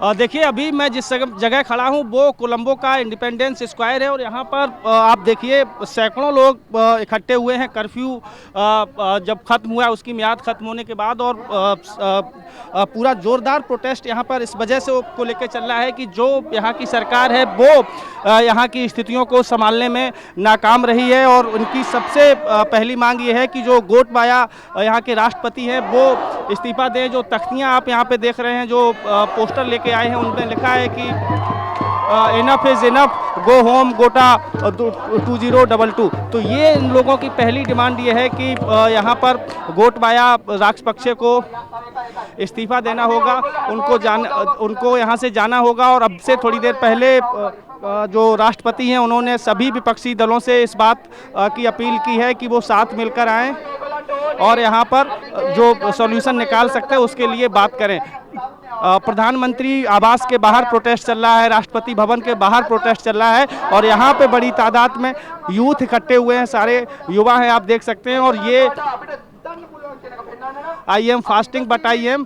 देखिए अभी मैं जिस जगह खड़ा हूँ वो कोलंबो का इंडिपेंडेंस स्क्वायर है और यहाँ पर आप देखिए सैकड़ों लोग इकट्ठे हुए हैं। कर्फ्यू जब खत्म हुआ उसकी मियाद खत्म होने के बाद और पूरा जोरदार प्रोटेस्ट यहाँ पर इस वजह से को लेकर चल रहा है कि जो यहाँ की सरकार है वो यहाँ की स्थितियों को संभालने में नाकाम रही है और उनकी सबसे पहली मांग ये है कि जो गोटबाया यहाँ के राष्ट्रपति हैं वो इस्तीफा दें। जो तख्तियाँ आप यहाँ पे देख रहे हैं, जो पोस्टर लेके आए हैं, उनमें लिखा है कि enough is enough, go home गोटा 2022। तो ये इन लोगों की पहली डिमांड ये है कि यहाँ पर गोटबाया राजपक्षे को इस्तीफा देना होगा, उनको यहाँ से जाना होगा। और अब से थोड़ी देर पहले जो राष्ट्रपति हैं उन्होंने सभी विपक्षी दलों से इस बात की अपील की है कि वो साथ मिलकर आएँ और यहाँ पर जो सॉल्यूशन निकाल सकते हैं उसके लिए बात करें। प्रधानमंत्री आवास के बाहर प्रोटेस्ट चल रहा है, राष्ट्रपति भवन के बाहर प्रोटेस्ट चल रहा है और यहाँ पे बड़ी तादाद में यूथ इकट्ठे हुए हैं, सारे युवा हैं, आप देख सकते हैं। और ये I am fasting but I am,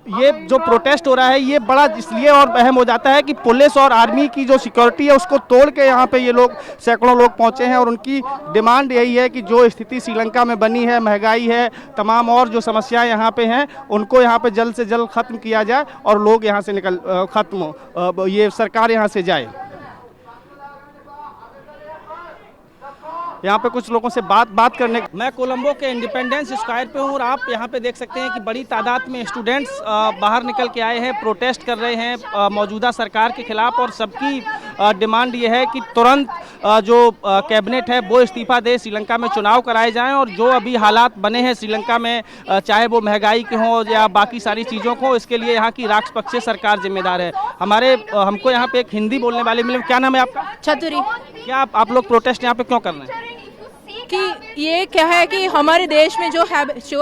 ये जो प्रोटेस्ट हो रहा है ये बड़ा इसलिए और अहम हो जाता है कि पुलिस और आर्मी की जो सिक्योरिटी है उसको तोड़ के यहाँ पे ये लोग सैकड़ों लोग पहुँचे हैं और उनकी डिमांड यही है कि जो स्थिति श्रीलंका में बनी है, महंगाई है, तमाम और जो समस्याएं यहाँ पे हैं उनको यहाँ पे जल्द से जल्द ख़त्म किया जाए और लोग यहाँ से ख़त्म हो, ये सरकार यहाँ से जाए। यहाँ पे कुछ लोगों से बात करने, मैं कोलंबो के इंडिपेंडेंस स्क्वायर पे हूँ और आप यहाँ पे देख सकते हैं कि बड़ी तादाद में स्टूडेंट्स बाहर निकल के आए हैं, प्रोटेस्ट कर रहे हैं मौजूदा सरकार के खिलाफ। और सबकी डिमांड ये है कि तुरंत जो कैबिनेट है वो इस्तीफा दे, श्रीलंका में चुनाव कराए जाएं और जो अभी हालात बने हैं श्रीलंका में, चाहे वो महंगाई के हों या बाकी सारी चीज़ों को, इसके लिए यहाँ की राजपक्षे सरकार जिम्मेदार है। हमको यहाँ पे एक हिंदी बोलने वाले मिले। क्या नाम है आपका? चतुरी। क्या आप लोग प्रोटेस्ट यहाँ पे क्यों कर रहे हैं? कि ये क्या है कि हमारे देश में जो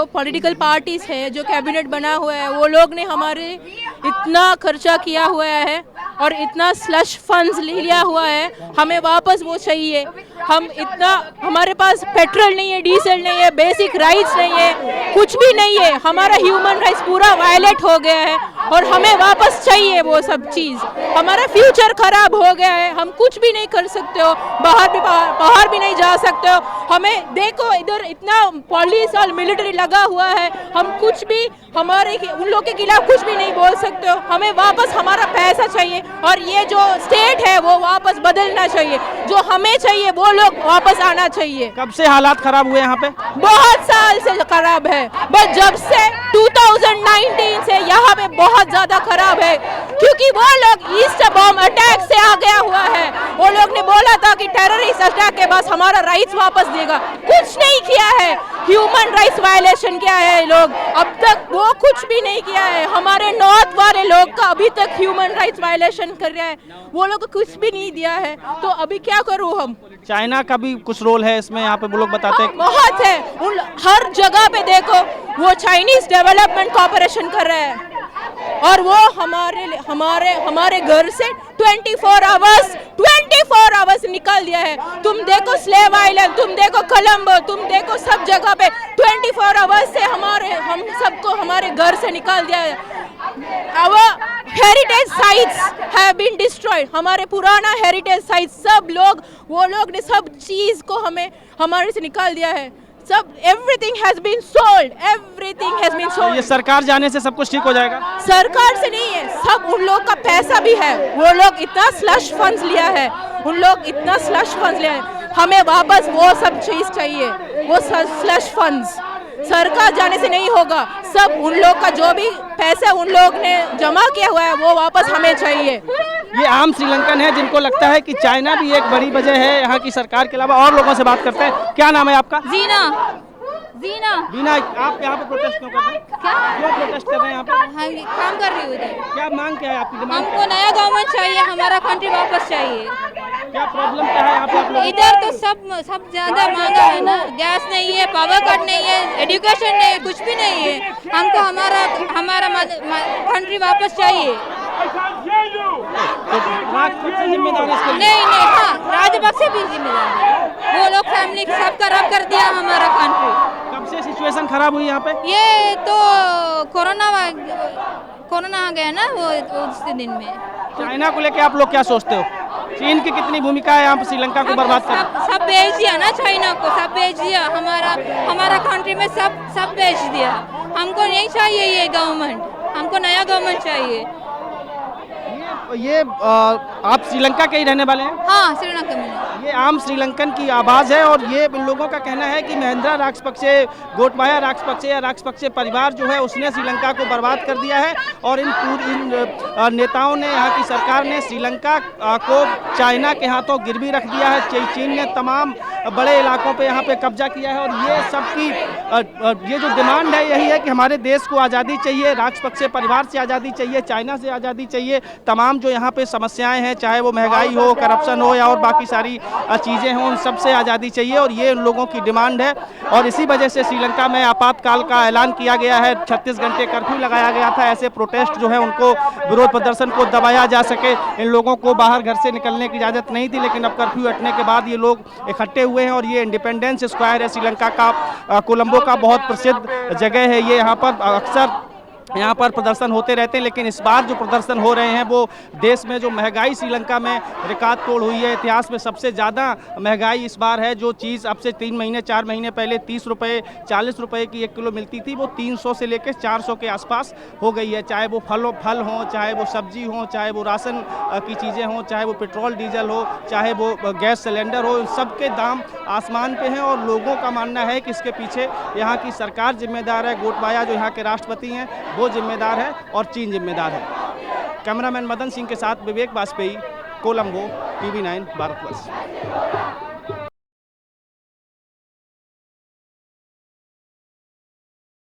पॉलिटिकल पार्टीज है, जो कैबिनेट बना हुआ है, वो लोग ने हमारे इतना खर्चा किया हुआ है और इतना स्लश फंड्स लिया हुआ है, हमें वापस वो चाहिए। हमारे पास पेट्रोल नहीं है, डीजल नहीं है, बेसिक राइट्स नहीं है, कुछ भी नहीं है। हमारा ह्यूमन राइट्स पूरा वायलेट हो गया है और हमें वापस चाहिए वो सब चीज़। हमारा फ्यूचर खराब हो गया है, हम कुछ भी नहीं कर सकते हो, बाहर भी नहीं जा सकते हो। हमें देखो इधर इतना पुलिस और मिलिट्री लगा हुआ है, हम कुछ भी उन लोग के खिलाफ कुछ भी नहीं बोल सकते हो। हमें वापस हमारा पैसा चाहिए और ये जो स्टेट है वो वापस बदलना चाहिए। जो हमें चाहिए वो लोग वापस आना चाहिए। कब से हालात खराब हुए यहाँ पे? बहुत साल से खराब है, बस जब से 2019 से यहाँ पे बहुत ज्यादा खराब है, क्योंकि वो लोग ईस्ट बॉम्ब अटैक से आ गया हुआ है। वो लोग ने बोला था कि टेररिस्ट अटैक के बाद हमारा राइट्स वापस देगा, कुछ नहीं किया है। ह्यूमन राइट्स वायलेशन किया है लोग, अब तक वो कुछ भी नहीं किया है। हमारे नॉर्थ वाले लोग का अभी तक ह्यूमन राइट्स वायलेशन कर रहा है, वो लोग को कुछ भी नहीं दिया है। तो अभी क्या करूँ हम? चाइना का भी कुछ रोल है इसमें, यहाँ पे वो लोग बताते हैं। बहुत है, हर जगह पे देखो वो चाइनीज डेवलपमेंट कॉर्पोरेशन कर रहे हैं और वो हमारे घर से 24 आवर्स निकाल दिया है। तुम देखो स्लेव आइलैंड, तुम देखो कोलंबो, तुम देखो सब जगह पे 24 आवर्स से हम सबको हमारे घर से निकाल दिया है। Our heritage sites have been destroyed. हमारे पुराना हेरिटेज साइट्स वो लोग ने सब चीज को हमारे से निकाल दिया है। everything has been sold. ये सरकार जाने से सब कुछ ठीक हो जाएगा? सरकार से नहीं है, सब उन लोग का पैसा भी है। वो लोग इतना स्लश फंड्स लिया है, हमें वापस वो सब चीज चाहिए, वो स्लश फंड्स। सरकार जाने से नहीं होगा, सब उन लोग का जो भी पैसा उन लोग ने जमा किया हुआ है वो वापस हमें चाहिए। ये आम श्रीलंकन है जिनको लगता है कि चाइना भी एक बड़ी वजह है यहाँ की सरकार के अलावा। और लोगों से बात करते हैं। क्या नाम है आपका? जीना। आप यहाँ पे प्रोटेस्ट क्यों कर रहे हैं? क्यों प्रोटेस्ट कर रहे हैं यहाँ पे? हाँ, काम कर रही हूँ इधर। क्या मांग क्या है आपकी? हमको नया गवर्नमेंट चाहिए, हमारा कंट्री वापस चाहिए। क्या प्रॉब्लम क्या है यहाँ पे आप लोग? इधर तो सब ज्यादा महंगा है ना, गैस नहीं है, पावर कट नहीं है, एजुकेशन नहीं है, कुछ भी नहीं है। हमको हमारा कंट्री वापस चाहिए। जिम्मेदार नहीं, हाँ, राजपक्षे भी जिम्मेदार है। वो लोग फैमिली सब खराब कर दिया हमारा कंट्री। कब से सिचुएशन खराब हुई यहाँ पे? ये तो कोरोना कोरोना आ गया ना वो उस दिन में। चाइना को लेके आप लोग क्या सोचते हो? चीन की कितनी भूमिका है यहाँ पर श्रीलंका को बर्बाद करने? सब बेच दिया ना चाइना को, सब बेच दिया। हमारा कंट्री में सब बेच दिया। हमको नहीं चाहिए ये गवर्नमेंट, हमको नया गवर्नमेंट चाहिए। ये आप श्रीलंका के ही रहने वाले हैं? हाँ, श्रीलंका में। ये आम श्रीलंकन की आवाज़ है और ये इन लोगों का कहना है कि महिंद्रा राजपक्षे, गोटबाया राजपक्षे या राजपक्षे परिवार जो है उसने श्रीलंका को बर्बाद कर दिया है और इन नेताओं ने, यहाँ की सरकार ने श्रीलंका को चाइना के हाथों गिरवी रख दिया है। चीन ने तमाम बड़े इलाकों पे यहाँ पे कब्जा किया है और ये सबकी ये जो डिमांड है यही है कि हमारे देश को आज़ादी चाहिए, राजपक्षे परिवार से आज़ादी चाहिए, चाइना से आज़ादी चाहिए। तमाम जो यहाँ पे समस्याएं हैं, चाहे वो महंगाई हो, करप्शन हो या और बाकी सारी चीज़ें हों, उन सब से आज़ादी चाहिए और ये उन लोगों की डिमांड है। और इसी वजह से श्रीलंका में आपातकाल का ऐलान किया गया है, 36 घंटे कर्फ्यू लगाया गया था। ऐसे प्रोटेस्ट जो है उनको, विरोध प्रदर्शन को दबाया जा सके, इन लोगों को बाहर घर से निकलने की इजाज़त नहीं थी, लेकिन अब कर्फ्यू हटने के बाद ये लोग इकट्ठे हुए हैं। और ये इंडिपेंडेंस स्क्वायर है श्रीलंका का, कोलंबो का बहुत प्रसिद्ध जगह है ये। यहाँ पर अक्सर यहाँ पर प्रदर्शन होते रहते हैं, लेकिन इस बार जो प्रदर्शन हो रहे हैं वो देश में जो महंगाई श्रीलंका में रिकॉर्ड तोड़ हुई है, इतिहास में सबसे ज़्यादा महंगाई इस बार है। जो चीज़ अब से 3 महीने 4 महीने पहले 30 रुपये 40 रुपये की 1 किलो मिलती थी, वो 300 से लेकर 400 के आसपास हो गई है। चाहे वो फल हों, चाहे वो सब्जी हो, चाहे वो राशन की चीज़ें हों, चाहे वो पेट्रोल डीजल हो, चाहे वो गैस सिलेंडर हो, सबके दाम आसमान पे हैं। और लोगों का मानना है कि इसके पीछे यहाँ की सरकार जिम्मेदार है, गोटबाया जो यहाँ के राष्ट्रपति हैं वो जिम्मेदार है और चीन जिम्मेदार है। कैमरामैन मदन सिंह के साथ विवेक वाजपेयी, कोलंबो, TV9 भारतवर्ष।